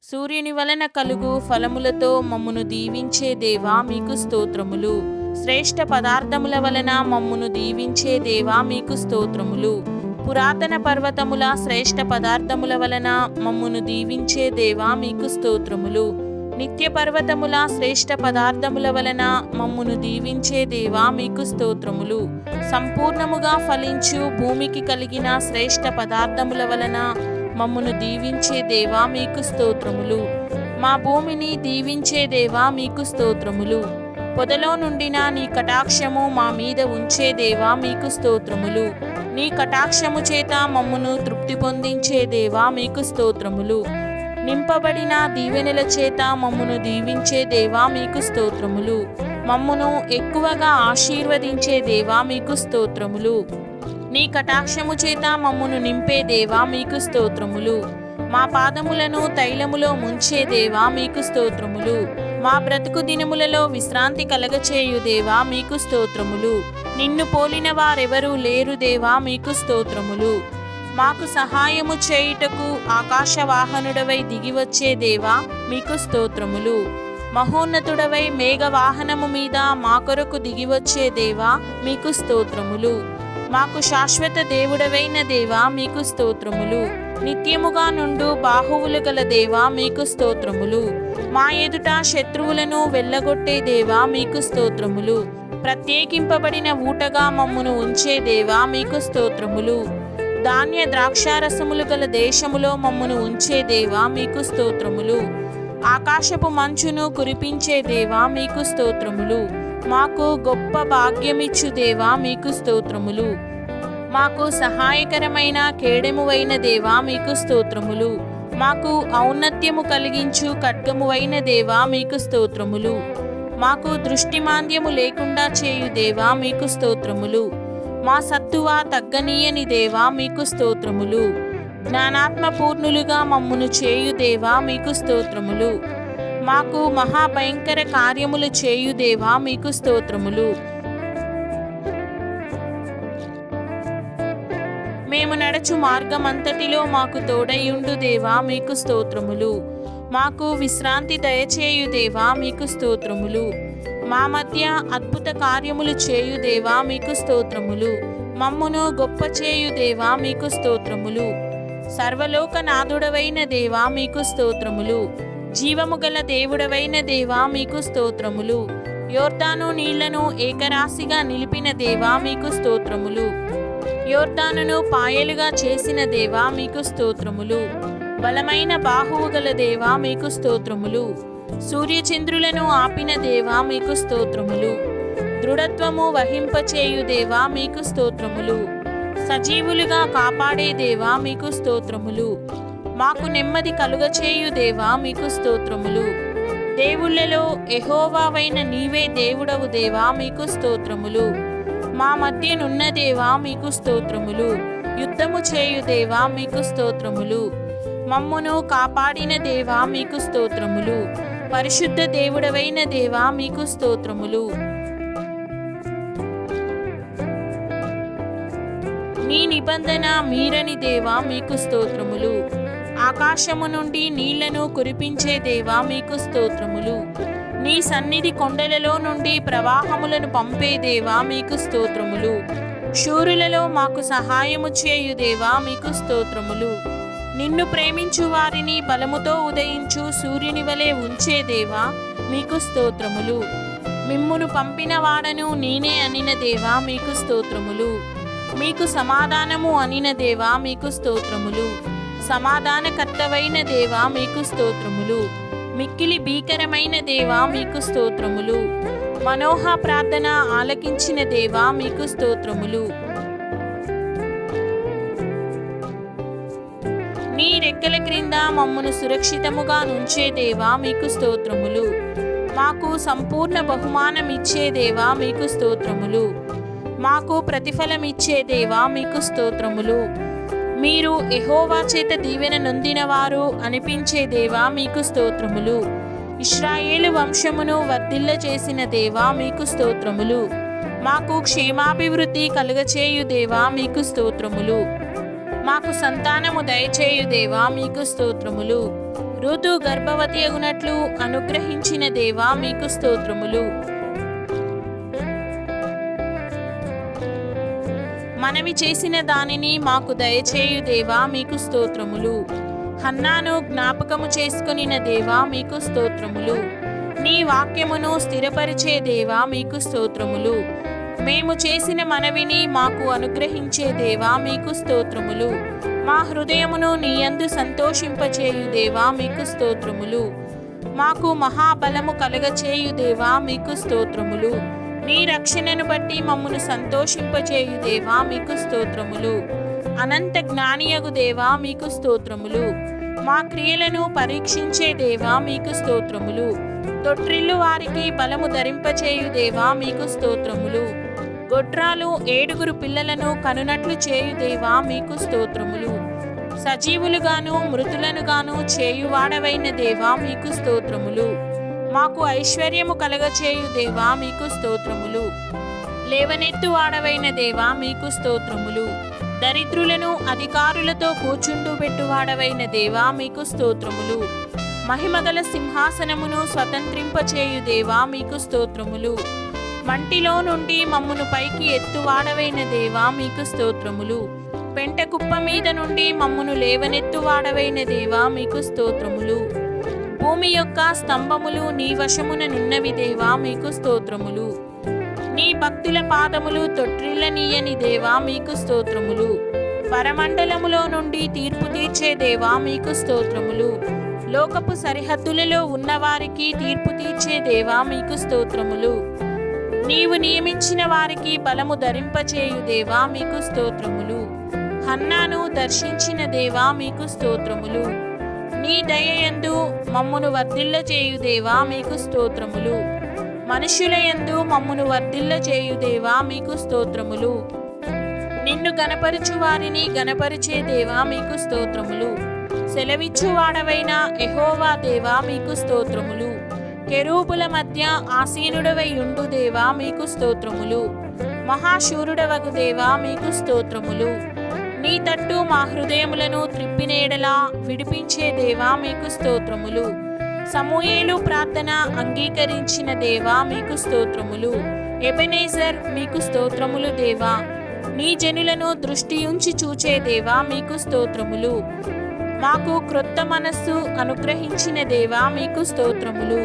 సూర్యుని వలన కలుగు ఫలములతో మమ్మును దీవించే దేవా మీకు స్తోత్రములు. శ్రేష్ఠ పదార్థముల వలన మమ్మును దీవించే దేవా మీకు స్తోత్రములు. పురాతన పర్వతముల శ్రేష్ఠ పదార్థముల వలన మమ్మును దీవించే దేవా మీకు స్తోత్రములు. నిత్య పర్వతముల శ్రేష్ఠ పదార్థముల వలన మమ్మును దీవించే దేవా మీకు స్తోత్రములు. సంపూర్ణముగా ఫలించు భూమికి కలిగిన శ్రేష్ఠ పదార్థముల వలన మమ్మును దీవించే దేవా మీకు స్తోత్రములు. మా భూమిని దీవించే దేవా మీకు స్తోత్రములు. పొదలో నుండిన నీ కటాక్షము మా మీద ఉంచే దేవా మీకు స్తోత్రములు. నీ కటాక్షము చేత మమ్మును తృప్తి పొందించే దేవా మీకు స్తోత్రములు. నింపబడిన దీవెనల చేత మమ్మును దీవించే దేవా మీకు స్తోత్రములు. మమ్మును ఎక్కువగా ఆశీర్వదించే దేవా మీకు స్తోత్రములు. నీ కటాక్షము చేత మమ్మును నింపే దేవా మీకు స్తోత్రములు. మా పాదములను తైలములో ముంచే దేవా మీకు స్తోత్రములు. మా బ్రతుకు దినములలో విశ్రాంతి కలగచేయు దేవా మీకు స్తోత్రములు. నిన్ను పోలిన వారెవరూ లేరు దేవా మీకు స్తోత్రములు. మాకు సహాయము చేయుటకు ఆకాశవాహనుడవై దిగివచ్చే దేవా మీకు స్తోత్రములు. మహోన్నతుడవై మేఘవాహనము మీద మా కొరకు దిగివచ్చే దేవా మీకు స్తోత్రములు. మాకు శాశ్వత దేవుడవైన దేవా మీకు స్తోత్రములు. నిత్యముగా నుండు బాహువులు గల దేవా మీకు స్తోత్రములు. మా ఎదుట శత్రువులను వెళ్ళగొట్టే దేవా మీకు స్తోత్రములు. ప్రత్యేకింపబడిన ఊటగా మమ్మును ఉంచే దేవా మీకు స్తోత్రములు. ధాన్య ద్రాక్షారసములు గల దేశములో మమ్మును ఉంచే దేవా మీకు స్తోత్రములు. ఆకాశపు మంచును కురిపించే దేవా మీకు స్తోత్రములు. మాకు గొప్ప భాగ్యమిచ్చు దేవా మీకు స్తోత్రములు. మాకు సహాయకరమైన కేడెమువైన దేవా మీకు స్తోత్రములు. మాకు ఔన్నత్యము కలిగించు ఖడ్గమువైన దేవా మీకు స్తోత్రములు. మాకు దృష్టిమాంద్యము లేకుండా చేయు దేవా మీకు స్తోత్రములు. మా సత్తువ తగ్గనీయని దేవా మీకు స్తోత్రములు. జ్ఞానాత్మపూర్ణులుగా మమ్మును చేయు దేవా మీకు స్తోత్రములు. మాకు మహాభయంకర కార్యములు చేయు దేవా మీకు స్తోత్రములు. మేము నడచు మార్గమంతటిలో మాకు తోడయుండు దేవా మీకు స్తోత్రములు. మాకు విశ్రాంతి దయచేయు దేవా మీకు స్తోత్రములు. మా మధ్య అద్భుత కార్యములు చేయు దేవా మీకు స్తోత్రములు. మమ్మును గొప్ప చేయు దేవా మీకు స్తోత్రములు. సర్వలోకనాథుడవైన దేవా మీకు స్తోత్రములు. జీవము గల దేవుడవైన దేవా మీకు స్తోత్రములు. యోర్దాను నీళ్లను ఏకరాశిగా నిలిపిన దేవా మీకు స్తోత్రములు. యోర్దానును పాయలుగా చేసిన దేవా మీకు స్తోత్రములు. బలమైన బాహువు గల దేవా మీకు స్తోత్రములు. సూర్యచంద్రులను ఆపిన దేవా మీకు స్తోత్రములు. దృఢత్వము వహింపచేయు దేవా మీకు స్తోత్రములు. సజీవులుగా కాపాడే దేవా మీకు స్తోత్రములు. మాకు నెమ్మది కలుగచేయు దేవా మీకు స్తోత్రములు. దేవుళ్ళలో యెహోవావైన నీవే దేవుడవు దేవా మీకు స్తోత్రములు. మా మధ్యనున్న దేవా మీకు స్తోత్రములు. యుద్ధము చేయు దేవా మీకు స్తోత్రములు. మమ్మును కాపాడిన దేవా మీకు స్తోత్రములు. పరిశుద్ధ దేవుడవైన దేవా మీకు స్తోత్రములు. నీ నిబంధన మీరని దేవా మీకు స్తోత్రములు. ఆకాశము నుండి నీళ్లను కురిపించే దేవా మీకు స్తోత్రములు. నీ సన్నిధి కొండలలో నుండి ప్రవాహములను పంపే దేవా మీకు స్తోత్రములు. శూరులలో మాకు సహాయము చేయు దేవా మీకు స్తోత్రములు. నిన్ను ప్రేమించు వారిని బలముతో ఉదయించు సూర్యుని వలె ఉంచే దేవా మీకు స్తోత్రములు. మిమ్మును పంపిన వాడను నేనే అనిన దేవా మీకు స్తోత్రములు. మీకు సమాధానము అనిన దేవా మీకు స్తోత్రములు. సమాధానకర్తవైన దేవా మీకు స్తోత్రములు. మిక్కిలి భీకరమైన దేవా మీకు స్తోత్రములు. మనోహ ప్రార్థన ఆలకించిన దేవా మీకు స్తోత్రములు. నీ రెక్కల క్రింద మమ్మును సురక్షితముగా నుంచే దేవా మీకు స్తోత్రములు. మాకు సంపూర్ణ బహుమానం ఇచ్చే దేవా మీకు స్తోత్రములు. మాకు ప్రతిఫలమిచ్చే దేవా మీకు స్తోత్రములు. మీరు యెహోవా చేత దీవెన నొందినవారు అనిపించే దేవా మీకు స్తోత్రములు. ఇశ్రాయేలు వంశమును వర్ధిల్ల చేసిన దేవా మీకు స్తోత్రములు. మాకు క్షేమాభివృద్ధి కలుగచేయు దేవా మీకు స్తోత్రములు. మాకు సంతానము దయచేయు దేవా మీకు స్తోత్రములు. ఋతు గర్భవతి అగునట్లు అనుగ్రహించిన దేవా మీకు స్తోత్రములు. మనవి చేసిన దానిని మాకు దయచేయు దేవా మీకు స్తోత్రములు. హన్నాను జ్ఞాపకము చేసుకొనిన దేవా మీకు స్తోత్రములు. నీ వాక్యమును స్థిరపరిచే దేవా మీకు స్తోత్రములు. మేము చేసిన మనవిని మాకు అనుగ్రహించే దేవా మీకు స్తోత్రములు. మా హృదయమును నీయందు సంతోషింపచేయు దేవా మీకు స్తోత్రములు. మాకు మహాబలము కలగచేయు దేవా మీకు స్తోత్రములు. నీ రక్షణను బట్టి మమ్మను సంతోషింపచేయు దేవా మీకు స్తోత్రములు. అనంత జ్ఞానియగు దేవా మీకు స్తోత్రములు. మా క్రియలను పరీక్షించే దేవా మీకు స్తోత్రములు. తొట్రిల్లు వారికి బలము ధరింపచేయు దేవా మీకు స్తోత్రములు. గొడ్రాలు 7 పిల్లలను కనునట్లు చేయు దేవా మీకు స్తోత్రములు. సజీవులుగాను మృతులనుగాను చేయువాడవైన దేవా మీకు స్తోత్రములు. మాకు ఐశ్వర్యము కలగచేయు దేవా మీకు స్తోత్రములు. లేవనెత్తువాడవైన దేవా మీకు స్తోత్రములు. దరిద్రులను అధికారులతో కూర్చుండుబెట్టువాడవైన దేవా మీకు స్తోత్రములు. మహిమగల సింహాసనమును స్వతంత్రింపచేయు దేవా మీకు స్తోత్రములు. మంటిలో నుండి మమ్మును పైకి ఎత్తువాడవైన దేవా మీకు స్తోత్రములు. పెంట కుప్ప మీద నుండి మమ్మును లేవనెత్తువాడవైన దేవా మీకు స్తోత్రములు. భూమి యొక్క స్తంభములు నీ వశమున నున్నవి దేవా మీకు స్తోత్రములు. నీ భక్తుల పాదములు తొట్రిల్లనీయని దేవా మీకు స్తోత్రములు. పరమండలములో నుండి తీర్పు తీర్చే దేవా మీకు స్తోత్రములు. లోకపు సరిహద్దులలో ఉన్నవారికి తీర్పు తీర్చే దేవా మీకు స్తోత్రములు. నీవు నియమించిన వారికి బలము ధరింపచేయు దేవా మీకు స్తోత్రములు. హన్నాను దర్శించిన దేవా మీకు స్తోత్రములు. నీ దయయందు మమ్మును వర్ధిల్ల చేయు దేవా మీకు స్తోత్రములు. మనుషులయందు మమ్మును వర్ధిల్ల చేయు దేవా మీకు స్తోత్రములు. నిన్ను గణపరచు వారిని గణపరిచే దేవా మీకు స్తోత్రములు. సెలవిచ్చువాడవైన యెహోవా దేవా మీకు స్తోత్రములు. కెరూబుల మధ్య ఆసీనుడవై ఉండు దేవా మీకు స్తోత్రములు. మహాశూరుడవగు దేవా మీకు స్తోత్రములు. నీ తట్టు మా హృదయములను త్రిప్పినేడలా విడిపించే దేవా మీకు స్తోత్రములు. సమూయేలు ప్రార్థన అంగీకరించిన దేవా మీకు స్తోత్రములు. ఎబెనేజర్ మీకు స్తోత్రములు దేవా. నీ జనులను దృష్టియుంచి చూచే దేవా మీకు స్తోత్రములు. మాకు క్రొత్త మనస్సు అనుగ్రహించిన దేవా మీకు స్తోత్రములు.